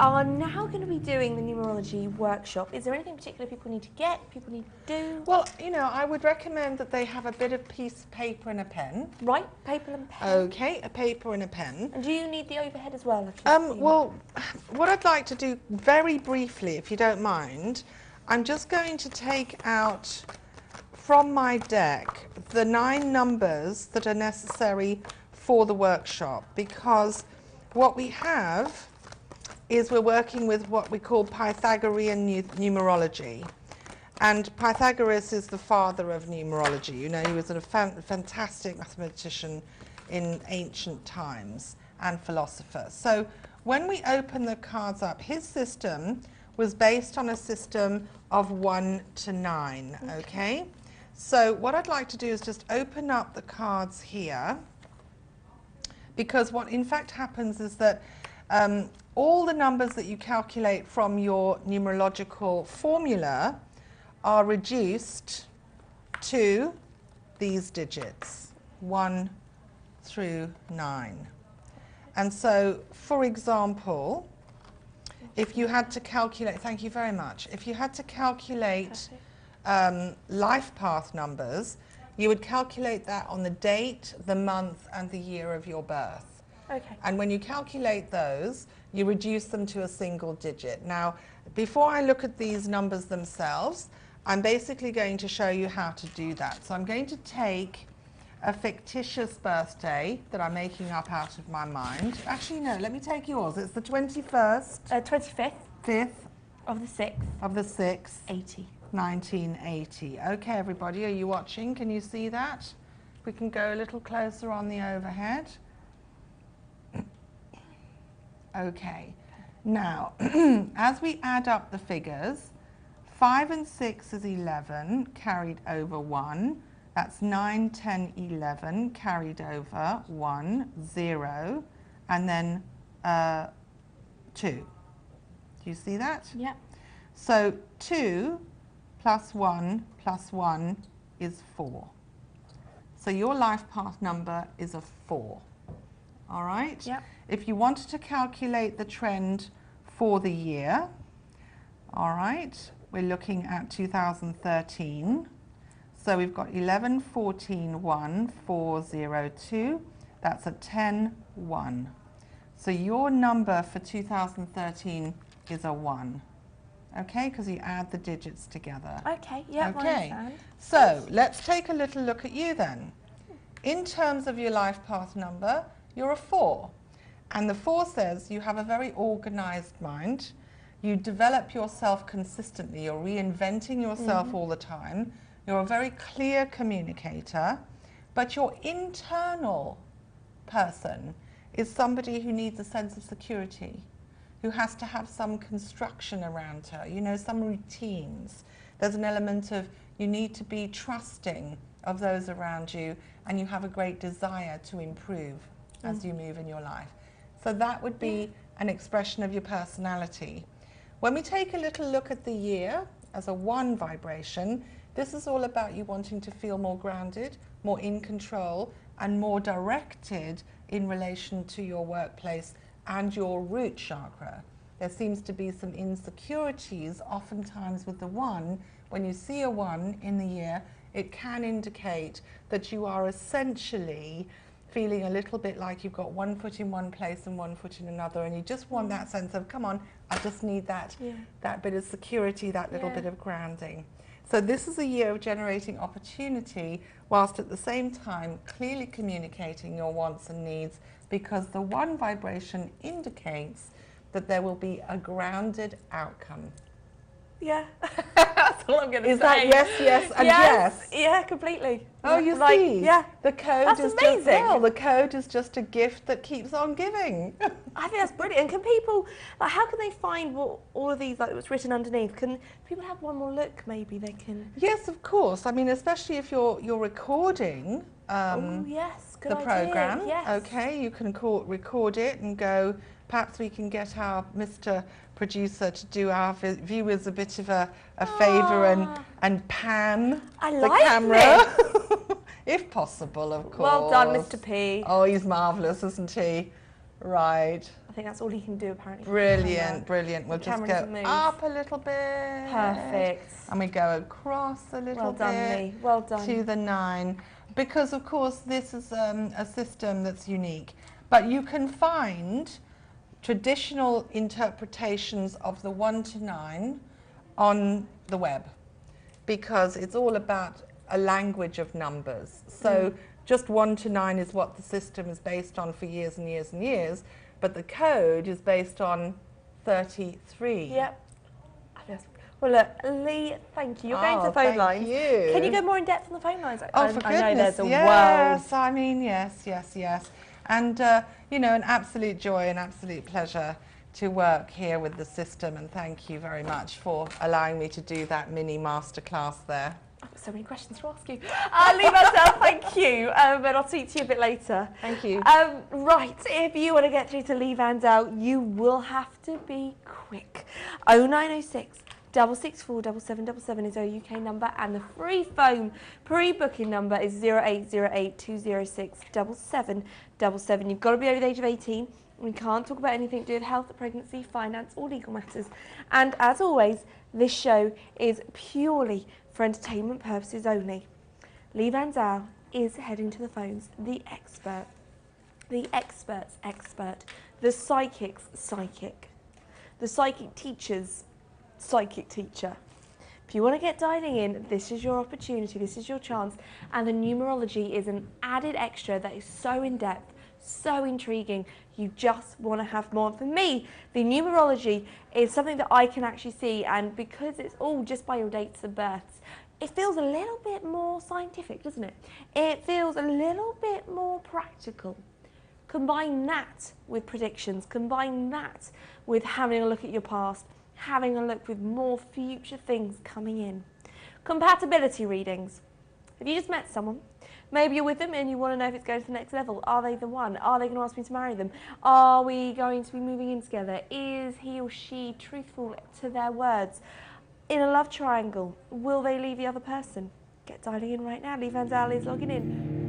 are now going to be doing the numerology workshop. Is there anything particular people need to get, people need to do? Well, you know, I would recommend that they have a bit of piece of paper and a pen. Right, paper and pen. Okay, a paper and a pen. And do you need the overhead as well? Well, what I'd like to do very briefly, if you don't mind, I'm just going to take out from my deck the 9 numbers that are necessary for the workshop, because what we have is we're working with what we call Pythagorean numerology. And Pythagoras is the father of numerology. You know, he was a fantastic mathematician in ancient times and philosopher. So when we open the cards up, his system was based on a system of 1 to 9, okay? So what I'd like to do is just open up the cards here, because what in fact happens is that all the numbers that you calculate from your numerological formula are reduced to these digits, 1 through 9. And so, for example, if you had to calculate, thank you very much, if you had to calculate life path numbers, you would calculate that on the date, the month, and the year of your birth. Okay. And when you calculate those, you reduce them to a single digit. Now, before I look at these numbers themselves, I'm basically going to show you how to do that. So I'm going to take a fictitious birthday that I'm making up out of my mind. Actually, no, let me take yours. It's the 21st. 25th. 5th. Of the 6th. Of the 6th. 80. 1980. Okay, everybody, are you watching? Can you see that? We can go a little closer on the overhead. Okay, now, as we add up the figures, 5 and 6 is 11, carried over 1. That's 9, 10, 11, carried over 1, 0, and then 2. Do you see that? Yeah. So 2 plus 1 is 4. So your life path number is a 4. All right? Yep. If you wanted to calculate the trend for the year, all right, we're looking at 2013. So we've got 11, 14, 1, 4, 0, 2. That's a 10, 1. So your number for 2013 is a 1. Okay, because you add the digits together. Okay, yeah, okay. I understand. So let's take a little look at you then. In terms of your life path number, you're a 4. And the 4 says you have a very organized mind. You develop yourself consistently. You're reinventing yourself all the time. You're a very clear communicator. But your internal person is somebody who needs a sense of security, who has to have some construction around her, you know, some routines. There's an element of you need to be trusting of those around you, and you have a great desire to improve as you move in your life. So that would be an expression of your personality. When we take a little look at the year as a 1 vibration, this is all about you wanting to feel more grounded, more in control, and more directed in relation to your workplace and your root chakra. There seems to be some insecurities oftentimes with the 1. When you see a 1 in the year, it can indicate that you are essentially feeling a little bit like you've got one foot in one place and one foot in another, and you just want that sense of, come on, I just need that, that bit of security, that little bit of grounding. So this is a year of generating opportunity, whilst at the same time clearly communicating your wants and needs, because the 1 vibration indicates that there will be a grounded outcome. Yeah, that's all I'm going to say. Is that yes, yes, and yes? Yeah, completely. Oh, you like, see? Yeah. The code That's is amazing. just, well, the code is just a gift that keeps on giving. I think that's brilliant. And can people, like, how can they find what all of these, like, what's written underneath? Can people have one more look? Maybe they can. Yes, of course. I mean, especially if you're recording Oh yes, good the idea. program. Yes. Okay, you can record it and go. Perhaps we can get our Mr. Producer to do our viewers a bit of a favour and pan the camera, if possible, of course. Well done, Mr. P. Oh, he's marvellous, isn't he? Right. I think that's all he can do apparently. Brilliant, brilliant. We'll The just camera go doesn't move. up a little bit. Perfect. And we go across a little Well done, bit Lee. Well done. to the 9. Because, of course, this is a system that's unique. But you can find traditional interpretations of the 1 to 9 on the web, because it's all about a language of numbers. So just 1 to 9 is what the system is based on for years and years and years, but the code is based on 33. Yep. Well, look, Lee, thank you. You're going to the phone lines. Thank you. Can you go more in depth on the phone lines? Oh, for goodness, I know there's a yes. world. I mean, yes. And, you know, an absolute joy, an absolute pleasure to work here with the system. And thank you very much for allowing me to do that mini masterclass there. I've got so many questions to ask you. Lee Vandell, thank you. But I'll speak to you a bit later. Thank you. Right, if you want to get through to Lee Vandell, you will have to be quick. 0906 664 7777 is our UK number, and the free phone pre-booking number is 0808 206 7777. You've got to be over the age of 18. We can't talk about anything to do with health, pregnancy, finance or legal matters. And as always, this show is purely for entertainment purposes only. Lee Vandell is heading to the phones, the expert, the expert's expert, the psychic's psychic, the psychic teacher's psychic teacher. If you want to get dialing in, this is your opportunity, this is your chance, and the numerology is an added extra that is so in-depth, so intriguing, you just want to have more. For me, the numerology is something that I can actually see, and because it's all just by your dates of births, it feels a little bit more scientific, doesn't it? It feels a little bit more practical. Combine that with predictions, combine that with having a look at your past, having a look with more future things coming in. Compatibility readings. If you just met someone, maybe you're with them and you want to know if it's going to the next level. Are they the one? Are they going to ask me to marry them? Are we going to be moving in together? Is he or she truthful to their words? In a love triangle, will they leave the other person? Get dialing in right now. Lee Vandell is logging in.